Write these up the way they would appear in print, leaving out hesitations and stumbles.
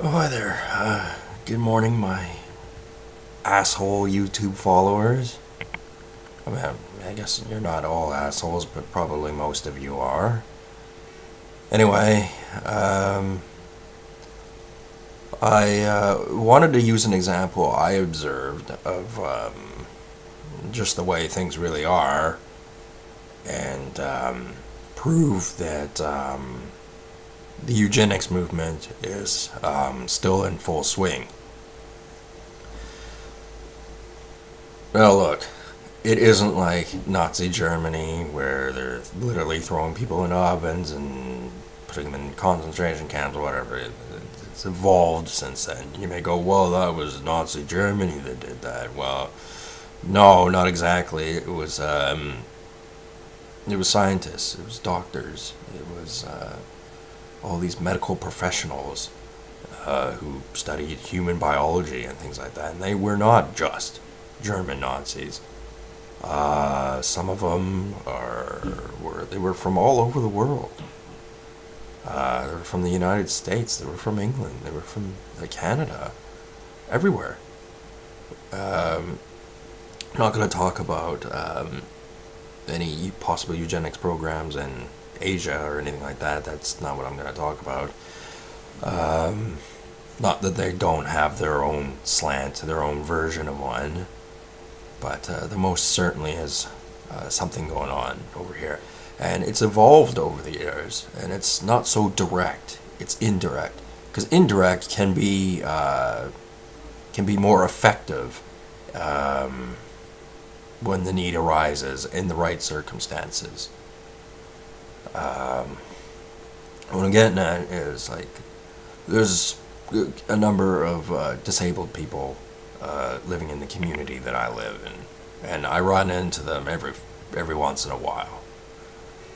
Oh, hi there. Good morning, my asshole YouTube followers. I mean, I guess you're not all assholes, but probably most of you are. Anyway, I wanted to use an example I observed of just the way things really are and prove that the eugenics movement is still in full swing. Now, look, it isn't like Nazi Germany where they're literally throwing people in ovens and putting them in concentration camps or whatever. It's evolved since then. You may go, well, that was Nazi Germany that did that. Well, no, not exactly. It was scientists. It was doctors. It was all these medical professionals who studied human biology and things like that. And they were not just German Nazis. Some of them were from all over the world. They were from the United States. They were from England. They were from Canada. Everywhere. I'm not going to talk about any possible eugenics programs in Asia or anything like that. That's not what I'm going to talk about. Not that they don't have their own slant, their own version of one, but there most certainly is something going on over here. And it's evolved over the years, and it's not so direct, it's indirect. Because indirect can be more effective when the need arises in the right circumstances. What I'm getting at is, there's a number of disabled people living in the community that I live in, and I run into them every once in a while.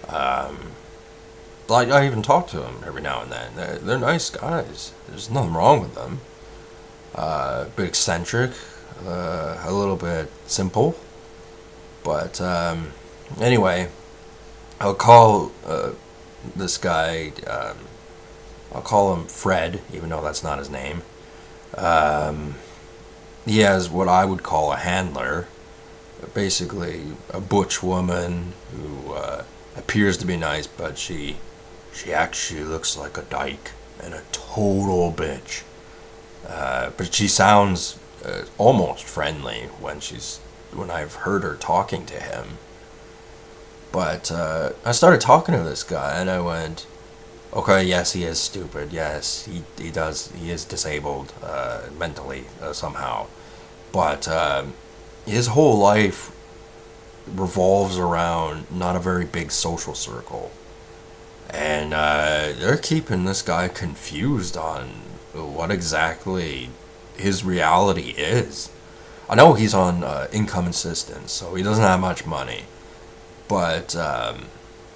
I even talk to them every now and then. They're nice guys. There's nothing wrong with them. A bit eccentric, a little bit simple, but anyway, I'll call this guy. I'll call him Fred, even though that's not his name. He has what I would call a handler, basically a butch woman who appears to be nice, but she actually looks like a dyke and a total bitch. But she sounds almost friendly when I've heard her talking to him. But I started talking to this guy, and I went, okay, yes, he is stupid. Yes, he is disabled mentally somehow. But his whole life revolves around not a very big social circle. And they're keeping this guy confused on what exactly his reality is. I know he's on income assistance, so he doesn't have much money. But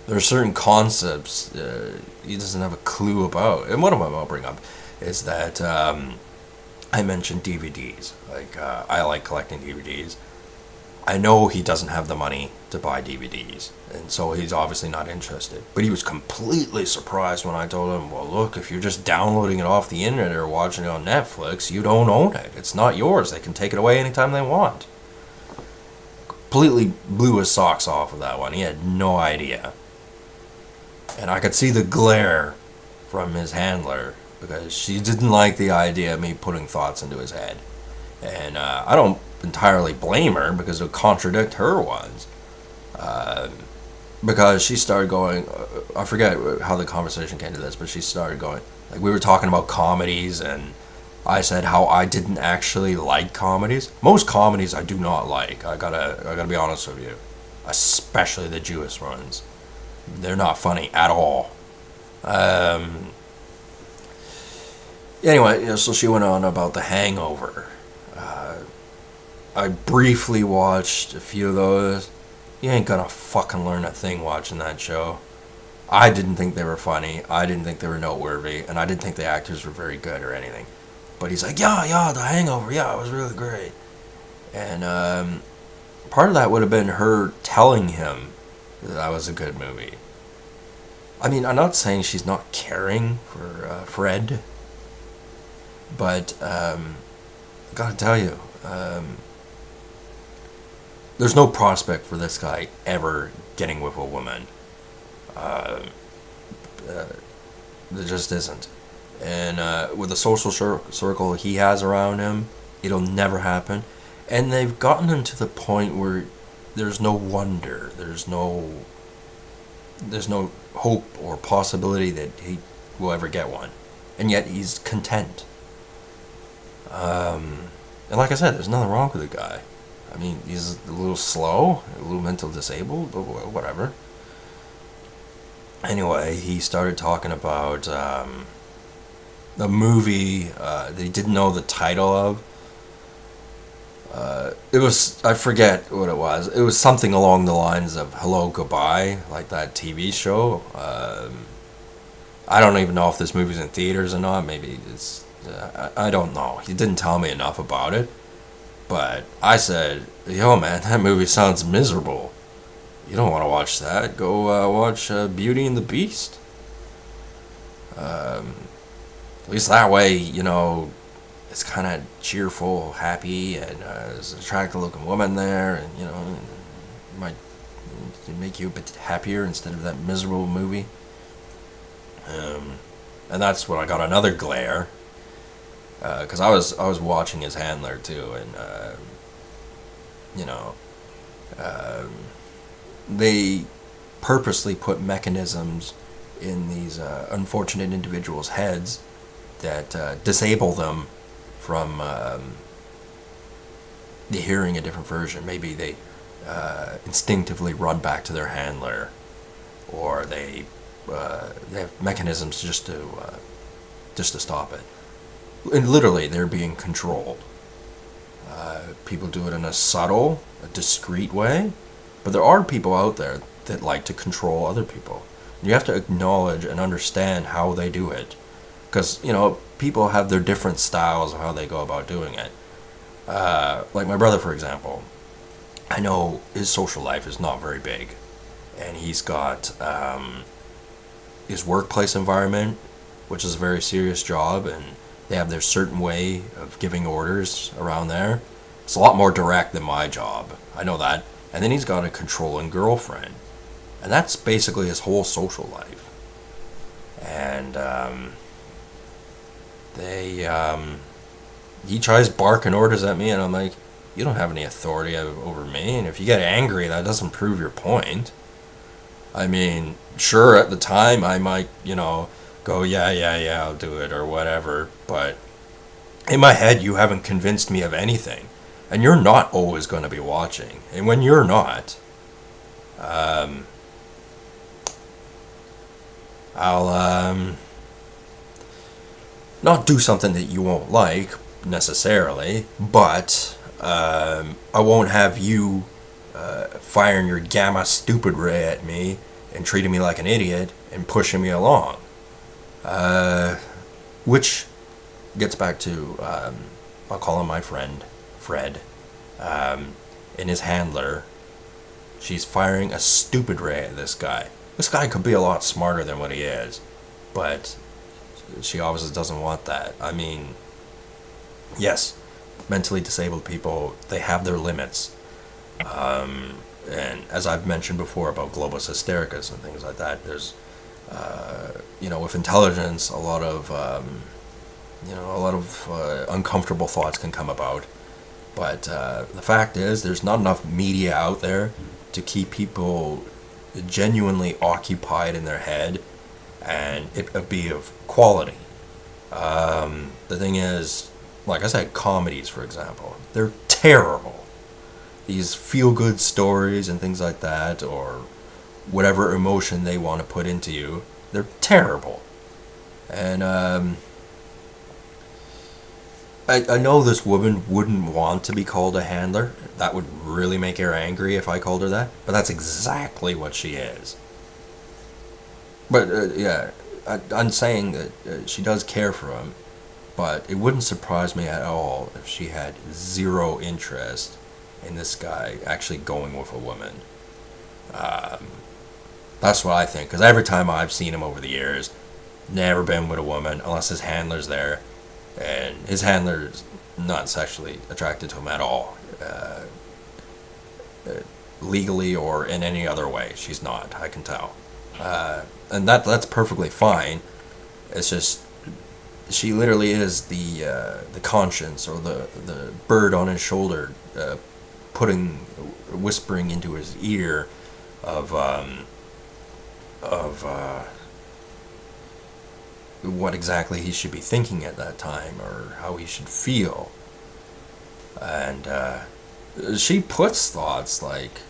there are certain concepts he doesn't have a clue about. And one of them I'll bring up is that I mentioned DVDs. I like collecting DVDs. I know he doesn't have the money to buy DVDs, and so he's obviously not interested. But he was completely surprised when I told him, well, look, if you're just downloading it off the internet or watching it on Netflix, you don't own it. It's not yours. They can take it away anytime they want. Completely blew his socks off with that one. He had no idea. And I could see the glare from his handler because she didn't like the idea of me putting thoughts into his head. And I don't entirely blame her because it would contradict her ones. Because she started going, I forget how the conversation came to this, but she started going, we were talking about comedies, and I said how I didn't actually like comedies. Most comedies I do not like. I gotta be honest with you, especially the Jewish ones. They're not funny at all. Anyway, so she went on about The Hangover. I briefly watched a few of those. You ain't gonna fucking learn a thing watching that show. I didn't think they were funny. I didn't think they were noteworthy, and I didn't think the actors were very good or anything. But he's like, yeah, The Hangover, yeah, it was really great. And part of that would have been her telling him that was a good movie. I mean, I'm not saying she's not caring for Fred, But I gotta tell you, there's no prospect for this guy ever getting with a woman. Uh, uh, there just isn't. And with the social circle he has around him, it'll never happen. And they've gotten him to the point where there's no wonder, there's no hope or possibility that he will ever get one. And yet he's content. And like I said, there's nothing wrong with the guy. I mean, he's a little slow, a little mental disabled, but whatever. Anyway, he started talking about a movie that he didn't know the title of. It was, I forget what it was. It was something along the lines of Hello, Goodbye, like that TV show. I don't even know if this movie's in theaters or not. Maybe it's, I don't know. He didn't tell me enough about it. But I said, yo man, that movie sounds miserable. You don't want to watch that. Go watch Beauty and the Beast. At least that way, it's kind of cheerful, happy, and there's an attractive looking woman there, and it might make you a bit happier instead of that miserable movie. And that's when I got another glare, because I was watching his handler too, and they purposely put mechanisms in these unfortunate individuals' heads that disable them from the hearing a different version. Maybe they instinctively run back to their handler, or they have mechanisms just to stop it. And literally, they're being controlled. People do it in a subtle, a discreet way, but there are people out there that like to control other people. You have to acknowledge and understand how they do it, because people have their different styles of how they go about doing it. Like my brother, for example, I know his social life is not very big, and he's got his workplace environment, which is a very serious job, and they have their certain way of giving orders around there. It's a lot more direct than my job. I know that. And then he's got a controlling girlfriend, and that's basically his whole social life. And he tries barking orders at me, and I'm like, you don't have any authority over me, and if you get angry, that doesn't prove your point. I mean, sure, at the time, I might, go, yeah, I'll do it, or whatever, but in my head, you haven't convinced me of anything, and you're not always going to be watching, and when you're not, I'll, not do something that you won't like, necessarily, but I won't have you firing your gamma stupid ray at me and treating me like an idiot and pushing me along. Which gets back to, I'll call him my friend, Fred, and his handler. She's firing a stupid ray at this guy. This guy could be a lot smarter than what he is, but she obviously doesn't want that. I mean, yes, mentally disabled people, they have their limits. And as I've mentioned before about globus hystericus and things like that, there's, with intelligence, a lot of uncomfortable thoughts can come about. But the fact is, there's not enough media out there to keep people genuinely occupied in their head, and it be of quality. The thing is, like I said, comedies, for example, they're terrible. These feel-good stories and things like that, or whatever emotion they want to put into you, they're terrible. And I know this woman wouldn't want to be called a handler. That would really make her angry if I called her that. But that's exactly what she is. But yeah, I'm saying that she does care for him. But it wouldn't surprise me at all if she had zero interest in this guy actually going with a woman. That's what I think. Because every time I've seen him over the years, never been with a woman unless his handler's there. and his handler's not sexually attracted to him at all, legally or in any other way. She's not. I can tell, and that's perfectly fine. It's just she literally is the conscience or the bird on his shoulder, whispering into his ear of what exactly he should be thinking at that time or how he should feel. And she puts thoughts like,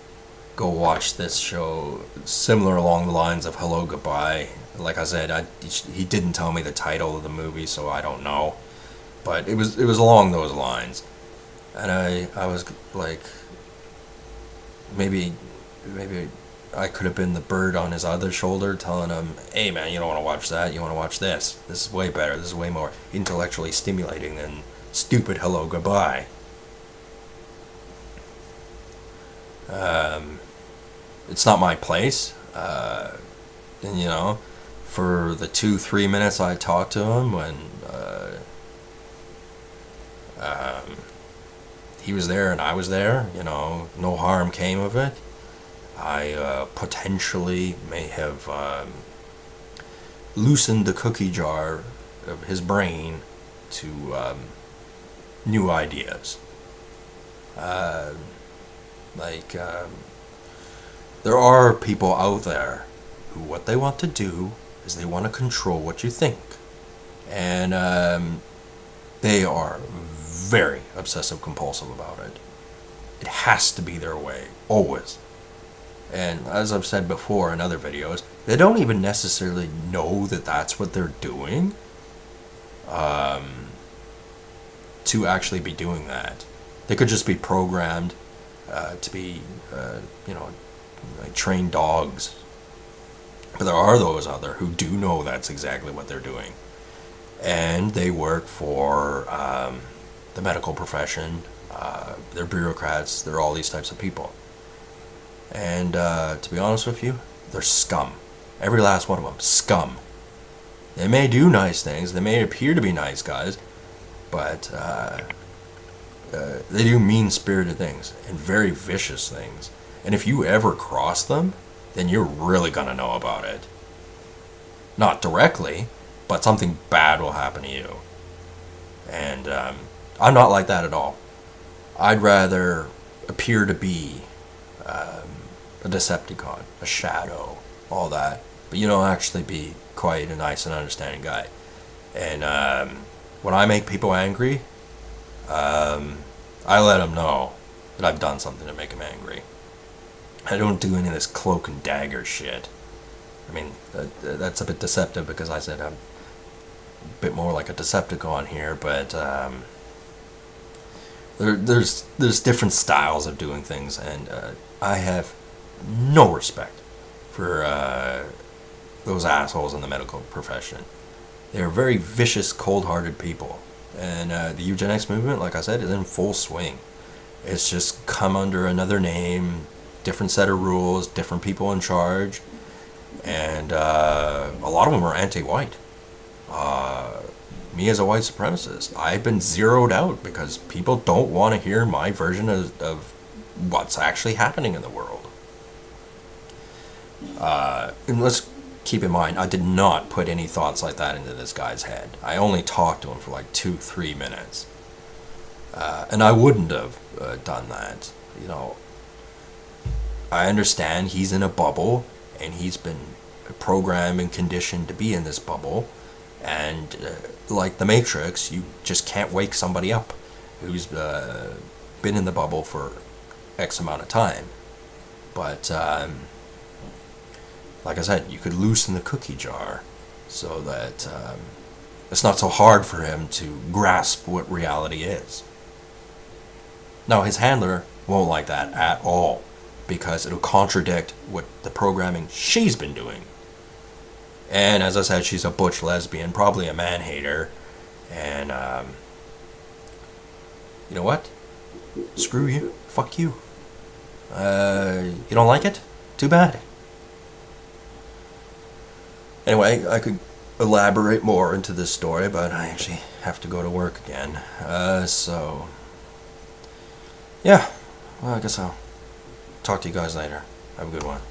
go watch this show, similar along the lines of Hello Goodbye. Like I said, he didn't tell me the title of the movie, so I don't know, but it was along those lines. And I was like, maybe I could have been the bird on his other shoulder telling him, hey man, you don't want to watch that, you want to watch this. This is way better, this is way more intellectually stimulating than stupid Hello Goodbye. It's not my place. And you know, for the 2-3 minutes I talked to him when he was there and I was there, you know, no harm came of it. I potentially may have loosened the cookie jar of his brain to new ideas. There are people out there who what they want to do is they want to control what you think. And they are very obsessive compulsive about it. It has to be their way, always. And as I've said before in other videos, they don't even necessarily know that that's what they're doing to actually be doing that. They could just be programmed to be, like trained dogs. But there are those out there who do know that's exactly what they're doing. And they work for the medical profession, they're bureaucrats, they're all these types of people. And to be honest with you, they're scum. Every last one of them, scum. They may do nice things, they may appear to be nice guys, but they do mean-spirited things and very vicious things. And if you ever cross them, then you're really gonna know about it. Not directly, but something bad will happen to you. And I'm not like that at all. I'd rather appear to be a Decepticon, a shadow, all that, but you don't actually be quite a nice and understanding guy. And when I make people angry, I let them know that I've done something to make them angry. I don't do any of this cloak and dagger shit. I mean, that's a bit deceptive because I said I'm a bit more like a Decepticon here, but there's different styles of doing things, and I have no respect for those assholes in the medical profession. They're very vicious, cold-hearted people, and the eugenics movement, like I said, is in full swing. It's just come under another name, different set of rules, different people in charge, and a lot of them are anti-white. Me as a white supremacist, I've been zeroed out because people don't want to hear my version of what's actually happening in the world. And let's keep in mind, I did not put any thoughts like that into this guy's head. I only talked to him for like 2-3 minutes. And I wouldn't have done that. You know, I understand he's in a bubble, and he's been programmed and conditioned to be in this bubble. And like the Matrix, you just can't wake somebody up who's been in the bubble for X amount of time. But like I said, you could loosen the cookie jar so that it's not so hard for him to grasp what reality is. Now, his handler won't like that at all, because it'll contradict what the programming she's been doing. And as I said, she's a butch lesbian, probably a man-hater. And, you know what? Screw you. Fuck you. You don't like it? Too bad. Anyway, I could elaborate more into this story, but I actually have to go to work again. So, yeah. Well, I guess I'll talk to you guys later. Have a good one.